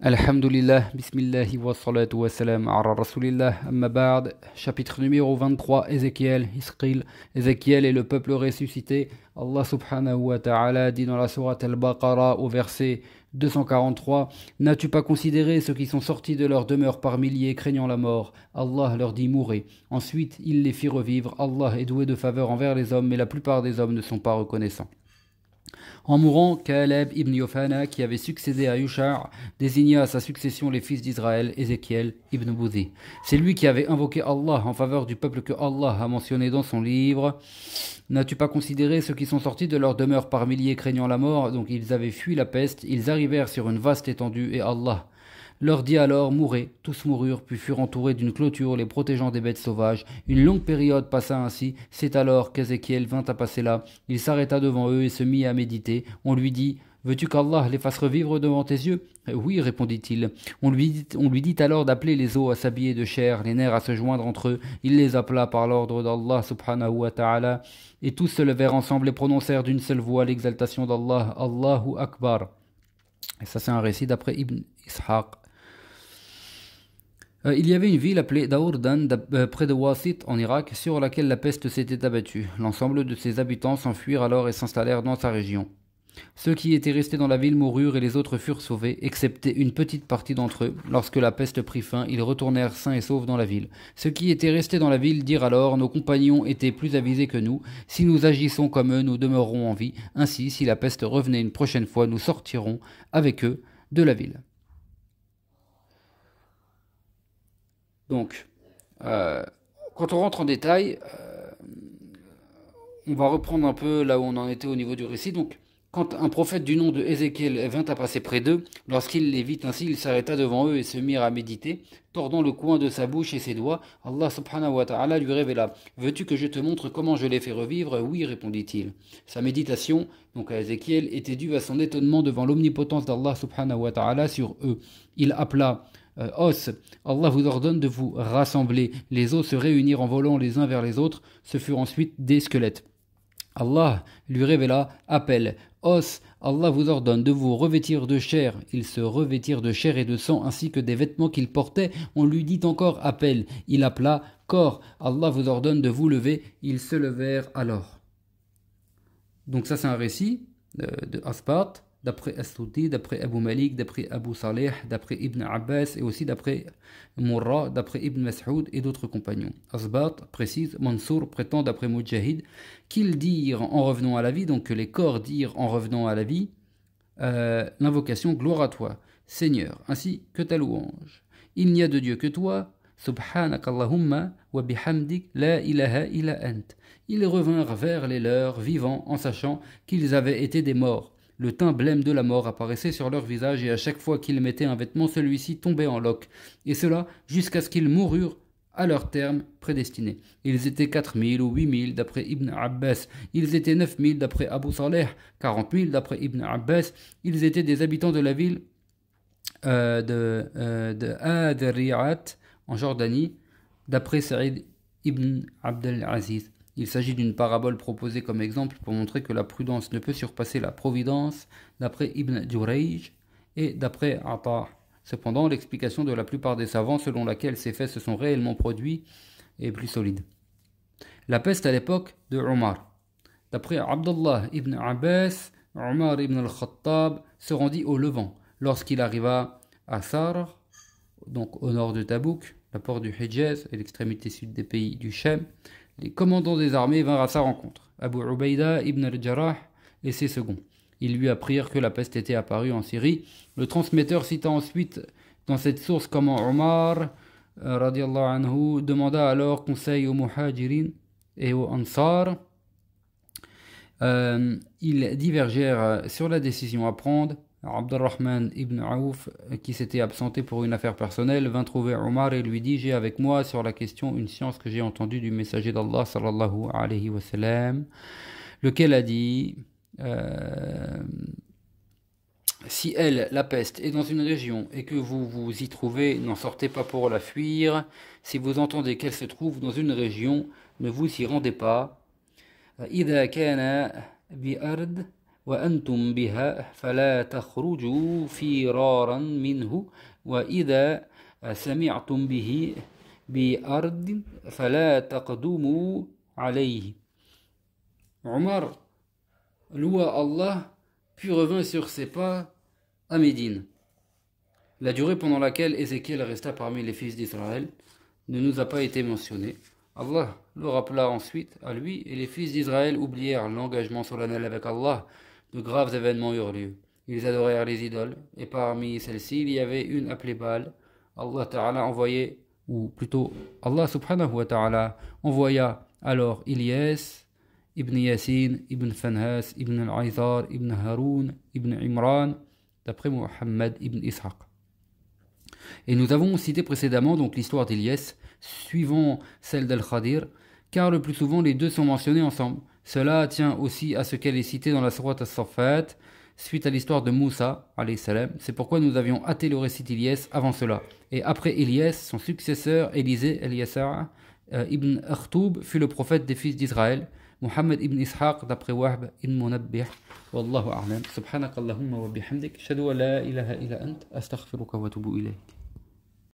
Alhamdulillah, Bismillahi wa salatu wa salam ala Rasulillah, Amma ba'd, chapitre numéro 23, Ézéchiel, Isqil. Ézéchiel est le peuple ressuscité. Allah subhanahu wa ta'ala dit dans la sourate Al-Baqarah au verset 243: N'as-tu pas considéré ceux qui sont sortis de leur demeure par milliers craignant la mort? Allah leur dit: mourez. Ensuite, il les fit revivre. Allah est doué de faveur envers les hommes, mais la plupart des hommes ne sont pas reconnaissants. En mourant, Caleb ibn Yofana, qui avait succédé à Yushar, désigna à sa succession les fils d'Israël, Ézéchiel ibn Bouzi. C'est lui qui avait invoqué Allah en faveur du peuple que Allah a mentionné dans son livre. N'as-tu pas considéré ceux qui sont sortis de leur demeure par milliers craignant la mort? Donc ils avaient fui la peste, ils arrivèrent sur une vaste étendue et Allah leur dit alors: mourez. Tous moururent, puis furent entourés d'une clôture les protégeant des bêtes sauvages. Une longue période passa ainsi. C'est alors qu'Ézéchiel vint à passer là. Il s'arrêta devant eux et se mit à méditer. On lui dit: veux-tu qu'Allah les fasse revivre devant tes yeux? Oui, répondit-il. On lui dit alors d'appeler les os à s'habiller de chair, les nerfs à se joindre entre eux. Il les appela par l'ordre d'Allah subhanahu wa ta'ala, et tous se levèrent ensemble et prononcèrent d'une seule voix l'exaltation d'Allah: Allahu Akbar. Et ça, c'est un récit d'après Ibn Ishaq. Il y avait une ville appelée Daourdan, près de Wasit en Irak, sur laquelle la peste s'était abattue. L'ensemble de ses habitants s'enfuirent alors et s'installèrent dans sa région. Ceux qui étaient restés dans la ville moururent et les autres furent sauvés, excepté une petite partie d'entre eux. Lorsque la peste prit fin, ils retournèrent sains et saufs dans la ville. Ceux qui étaient restés dans la ville dirent alors: nos compagnons étaient plus avisés que nous. Si nous agissons comme eux, nous demeurerons en vie. Ainsi, si la peste revenait une prochaine fois, nous sortirons avec eux de la ville. Donc, quand on rentre en détail, on va reprendre un peu là où on en était au niveau du récit. Donc, quand un prophète du nom de Ézéchiel vint à passer près d'eux, lorsqu'il les vit ainsi, il s'arrêta devant eux et se mit à méditer, tordant le coin de sa bouche et ses doigts. Allah subhanahu wa ta'ala lui révéla: veux-tu que je te montre comment je les fais revivre? Oui, répondit-il. Sa méditation, donc à Ézéchiel, était due à son étonnement devant l'omnipotence d'Allah subhanahu wa ta'ala sur eux. Il appela: os, Allah vous ordonne de vous rassembler. Les os se réunirent en volant les uns vers les autres. Ce furent ensuite des squelettes. Allah lui révéla: appel. Os, Allah vous ordonne de vous revêtir de chair. Ils se revêtirent de chair et de sang ainsi que des vêtements qu'ils portaient. On lui dit encore: appel. Il appela: corps, Allah vous ordonne de vous lever. Ils se levèrent alors. Donc ça, c'est un récit de Asbat, d'après As-Suddi, d'après Abu Malik, d'après Abu Saleh, d'après Ibn Abbas et aussi d'après Murra, d'après Ibn Mas'ud et d'autres compagnons. Asbat précise: Mansour prétend d'après Mujahid qu'ils dirent en revenant à la vie, donc que les corps dirent en revenant à la vie, l'invocation: gloire à toi, Seigneur, ainsi que ta louange. Il n'y a de Dieu que toi. Subhanakallahumma wa bihamdik la ilaha illa ant. Ils revinrent vers les leurs vivants en sachant qu'ils avaient été des morts. Le teint blême de la mort apparaissait sur leur visage et à chaque fois qu'ils mettaient un vêtement, celui-ci tombait en loques. Et cela jusqu'à ce qu'ils moururent à leur terme prédestiné. Ils étaient 4000 ou 8000 d'après Ibn Abbas. Ils étaient 9000 d'après Abu Saleh, 40 000 d'après Ibn Abbas. Ils étaient des habitants de la ville de Ad-Riyat en Jordanie, d'après Saïd ibn Abdel Aziz. Il s'agit d'une parabole proposée comme exemple pour montrer que la prudence ne peut surpasser la providence, d'après Ibn Jurayj et d'après Ata. Cependant, l'explication de la plupart des savants selon laquelle ces faits se sont réellement produits est plus solide. La peste à l'époque de Omar. D'après Abdullah ibn Abbas, Omar ibn al-Khattab se rendit au Levant. Lorsqu'il arriva à Sar, donc au nord de Tabouk, la porte du Hijaz et l'extrémité sud des pays du Sham, les commandants des armées vinrent à sa rencontre, Abu Ubaïda ibn al-Jarrah et ses seconds. Ils lui apprirent que la peste était apparue en Syrie. Le transmetteur cita ensuite dans cette source comment Omar radiallahu anhu demanda alors conseil aux Muhajirin et aux Ansar. Ils divergèrent sur la décision à prendre. Abdurrahman ibn Aouf, qui s'était absenté pour une affaire personnelle, vint trouver Omar et lui dit: j'ai avec moi sur la question une science que j'ai entendue du messager d'Allah sallallahu alayhi wa sallam, lequel a dit si elle, la peste, est dans une région et que vous vous y trouvez, n'en sortez pas pour la fuir. Si vous entendez qu'elle se trouve dans une région, ne vous y rendez pas. إذا كان بأرض وأنتم بها فلا تخرجوا فرارا منه وإذا سمعتم به بأرض فلا تقدموا عليه. Omar loua Allah, puis revint sur ses pas à Médine. La durée pendant laquelle Ézéchiel resta parmi les fils d'Israël ne nous a pas été mentionnée. Allah le rappela ensuite à lui, et les fils d'Israël oublièrent l'engagement solennel avec Allah. De graves événements eurent lieu. Ils adorèrent les idoles, et parmi celles-ci, il y avait une appelée Baal. Allah Ta'ala envoyait, ou plutôt Allah Subhanahu wa Ta'ala envoya alors Ilyas, Ibn Yassin, Ibn Fanhas, Ibn al-Aizar, Ibn Haroun, Ibn Imran, d'après Muhammad Ibn Ishaq. Et nous avons cité précédemment donc l'histoire d'Ilyas, suivant celle d'Al-Khadir, car le plus souvent les deux sont mentionnés ensemble. Cela tient aussi à ce qu'elle est citée dans la sourate As-Saffat, suite à l'histoire de Moussa, alayhi salam. C'est pourquoi nous avions hâté le récit d'Ilyas avant cela. Et après Ilyas, son successeur, Élisée, Eliasa, Ibn Akhtoub, fut le prophète des fils d'Israël. Muhammad ibn Ishaq, d'après Wahb ibn Munabbih. Wallahu a'lam. Subhanakallahumma wa bihamdik. Ashhadu an la ilaha illa ant. Astaghfiruka wa atubu ilayk.